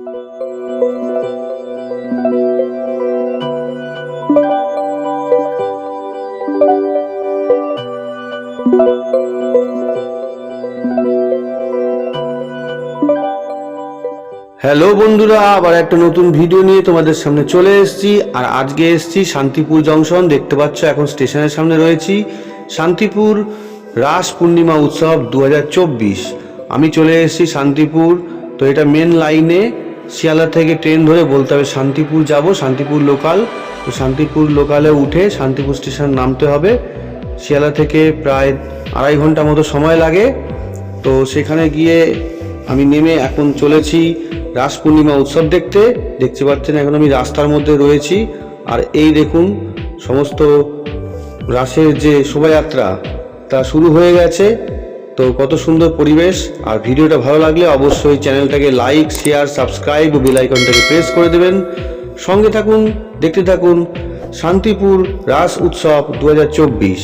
Hello বন্ধুরা, আবার একটা নতুন ভিডিও নিয়ে তোমাদের সামনে চলে এসেছি। আর আজকে এসেছি শান্তিপুর জংশন। দেখতে পাচ্ছ এখন স্টেশনের সামনে রয়েছি। শান্তিপুর রাস পূর্ণিমা উৎসব 2024। আমি চলে এসেছি শান্তিপুর। তো এটা মেন লাইনে শিয়ালদা থেকে ট্রেন ধরে বলতে হবে শান্তিপুর যাব, শান্তিপুর লোকাল। তো শান্তিপুর লোকালে উঠে শান্তিপুর স্টেশন নামতে হবে। শিয়ালদা থেকে প্রায় 2.5 ঘন্টা মতো সময় লাগে। তো সেখানে গিয়ে আমি নেমে এখন চলেছি রাস পূর্ণিমা উৎসব দেখতে পাচ্ছেন এখন আমি রাস্তার মধ্যে রয়েছি। আর এই দেখুন সমস্ত রাসের যে শোভাযাত্রা তা শুরু হয়ে গেছে। তো কত সুন্দর পরিবেশ। আর ভিডিওটা ভালো লাগলে অবশ্যই চ্যানেলটাকে লাইক, শেয়ার, সাবস্ক্রাইব ও বেল আইকনটাকে প্রেস করে দেবেন। সঙ্গে থাকুন, দেখতে থাকুন শান্তিপুর রাস উৎসব 2024।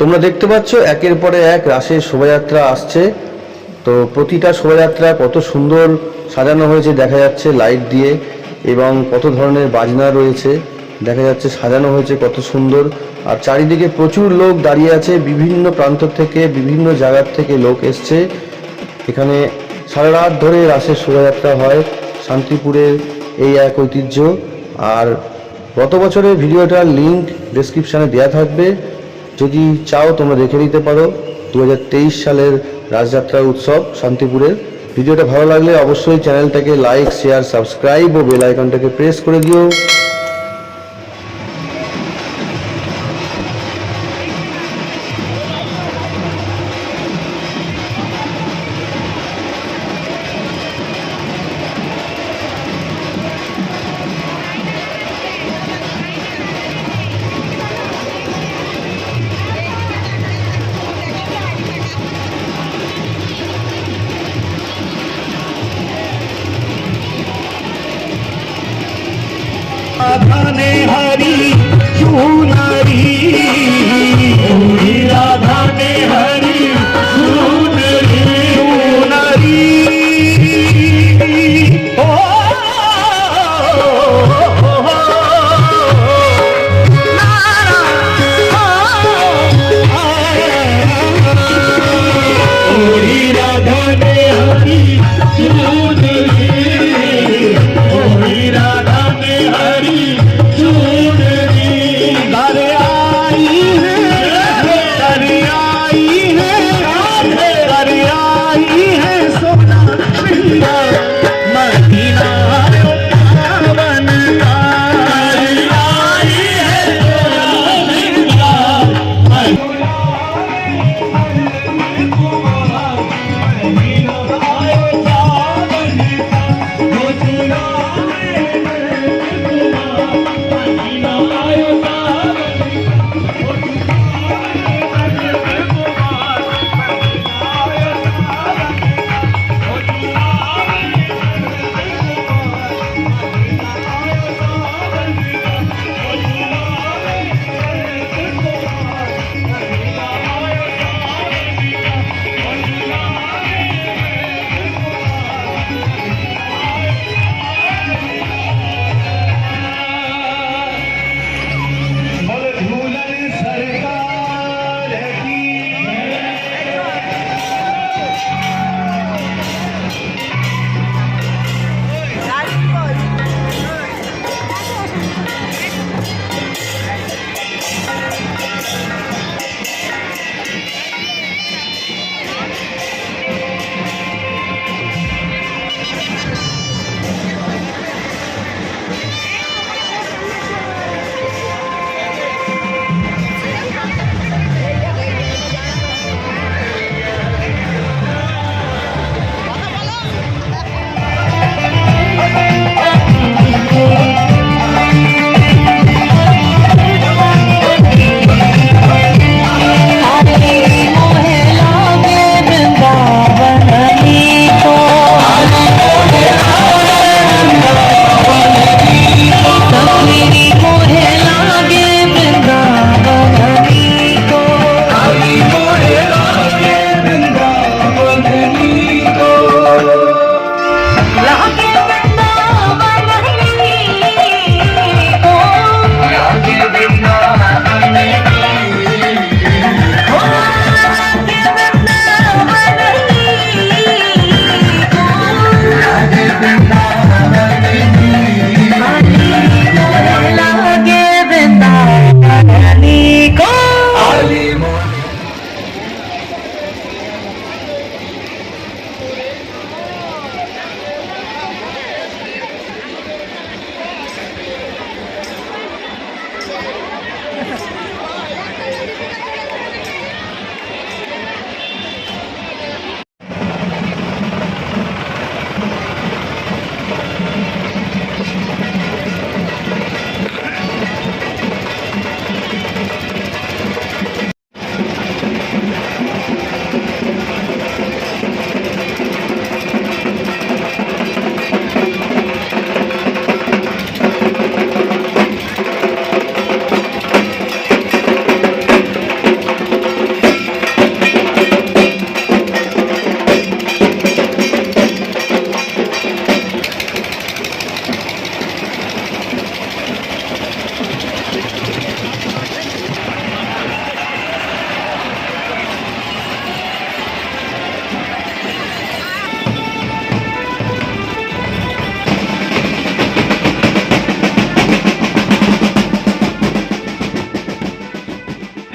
তোমরা দেখতে পাচ্ছ একের পরে এক রাসের শোভাযাত্রা আসছে। তো প্রতিটা শোভাযাত্রা কত সুন্দর সাজানো হয়েছে দেখা যাচ্ছে লাইট দিয়ে, এবং কত ধরনের বাজনা রয়েছে দেখা যাচ্ছে, সাজানো হয়েছে কত সুন্দর। আর চারিদিকে প্রচুর লোক দাঁড়িয়ে আছে, বিভিন্ন প্রান্ত থেকে বিভিন্ন জায়গার থেকে লোক এসছে। এখানে সারা রাত ধরে রাসের শোভাযাত্রা হয়। শান্তিপুরের এই এক ঐতিহ্য। আর গত বছরের ভিডিওটার লিঙ্ক ডেসক্রিপশানে দেওয়া থাকবে, যদি চাও তোমরা দেখে নিতে পারো। 2023 সালের রাসযাত্রা উৎসব শান্তিপুরের। ভিডিওটা ভালো লাগলে অবশ্যই চ্যানেলটাকে লাইক, শেয়ার, সাবস্ক্রাইব ও বেল আইকনটাকে প্রেস করে দিও।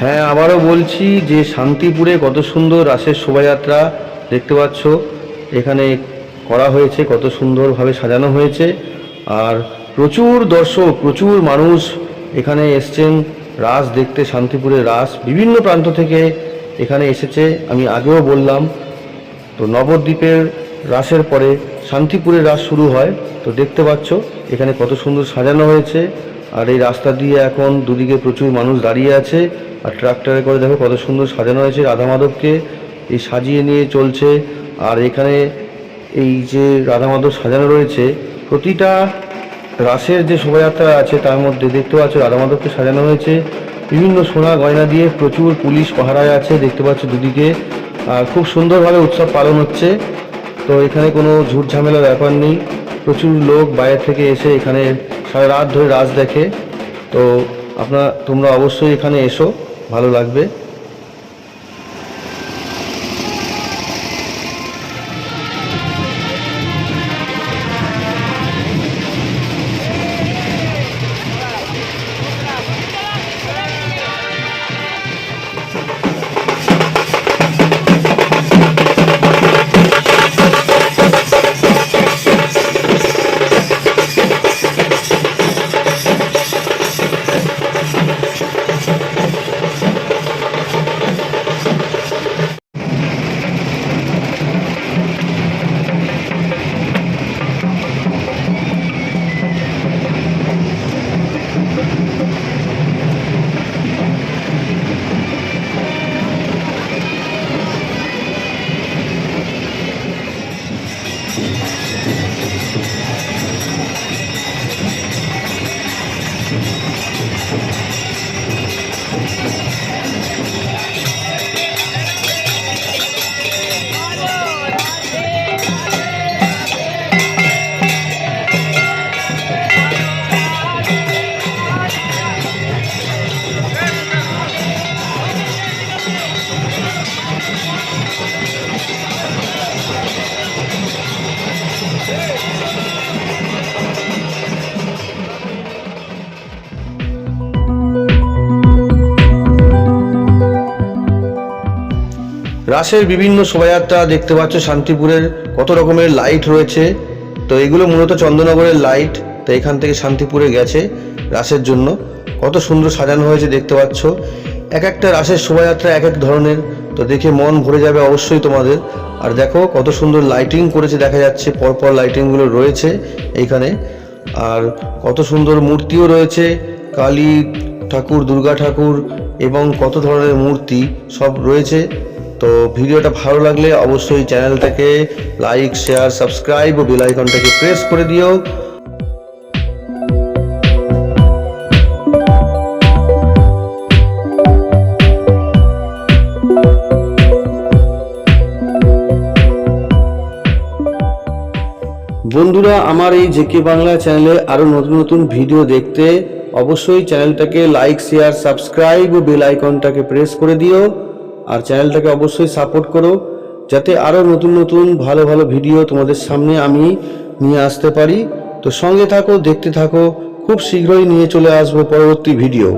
হ্যাঁ, আবারও বলছি যে শান্তিপুরে কত সুন্দর রাসের শোভাযাত্রা দেখতে পাচ্ছ এখানে করা হয়েছে, কত সুন্দরভাবে সাজানো হয়েছে। আর প্রচুর দর্শক, প্রচুর মানুষ এখানে এসছেন রাস দেখতে। শান্তিপুরের রাস বিভিন্ন প্রান্ত থেকে এখানে এসেছে, আমি আগেও বললাম। তো নবদ্বীপের রাসের পরে শান্তিপুরের রাস শুরু হয়। তো দেখতে পাচ্ছ এখানে কত সুন্দর সাজানো হয়েছে। আর এই রাস্তা দিয়ে এখন দুদিকে প্রচুর মানুষ দাঁড়িয়ে আছে। আর ট্রাক্টরে করে দেখো কত সুন্দর সাজানো হয়েছে রাধা মাধবকে, এই সাজিয়ে নিয়ে চলছে। আর এখানে এই যে রাধা মাধব সাজানো রয়েছে, প্রতিটা রাসের যে শোভাযাত্রা আছে তার মধ্যে দেখতে পাচ্ছ রাধা মাধবকে সাজানো হয়েছে বিভিন্ন সোনা গয়না দিয়ে। প্রচুর পুলিশ পাহারায় আছে দেখতে পাচ্ছ দুদিকে। আর খুব সুন্দরভাবে উৎসব পালন হচ্ছে। তো এখানে কোনো ঝুট ঝামেলার ব্যাপার নেই। প্রচুর লোক বাইরে থেকে এসে এখানে সারা রাত ধরে রাস দেখে। তো তোমরা অবশ্যই এখানে এসো, ভালো লাগবে। রাসের বিভিন্ন শোভাযাত্রা দেখতে পাচ্ছ শান্তিপুরের কত রকমের লাইট রয়েছে। তো এগুলো মূলত চন্দননগরের লাইট। তো এখান থেকে শান্তিপুরে গেছে রাসের জন্য। কত সুন্দর সাজানো হয়েছে দেখতে পাচ্ছ। এক একটা রাসের শোভাযাত্রা এক এক ধরনের। তো দেখে মন ভরে যাবে অবশ্যই তোমাদের। আর দেখো কত সুন্দর লাইটিং করেছে, দেখা যাচ্ছে পরপর লাইটিংগুলো রয়েছে এইখানে। আর কত সুন্দর মূর্তিও রয়েছে, কালী ঠাকুর, দুর্গা ঠাকুর এবং কত ধরনের মূর্তি সব রয়েছে। তো ভিডিওটা ভালো লাগলে অবশ্যই চ্যানেলটাকে লাইক, শেয়ার, সাবস্ক্রাইব ও বেল আইকনটাকে প্রেস করে দিও। বন্ধুরা, আমার এই জেকে বাংলা চ্যানেলে আরও নতুন নতুন ভিডিও দেখতে অবশ্যই চ্যানেলটাকে লাইক, শেয়ার, সাবস্ক্রাইব ও বেল আইকনটাকে প্রেস করে দিও। আর চ্যানেলটাকে অবশ্যই সাপোর্ট করো, যাতে আরও নতুন নতুন ভালো ভালো ভিডিও তোমাদের সামনে আমি নিয়ে আসতে পারি। তো সঙ্গে থাকো, দেখতে থাকো। খুব শীঘ্রই নিয়ে চলে আসবো পরবর্তী ভিডিও।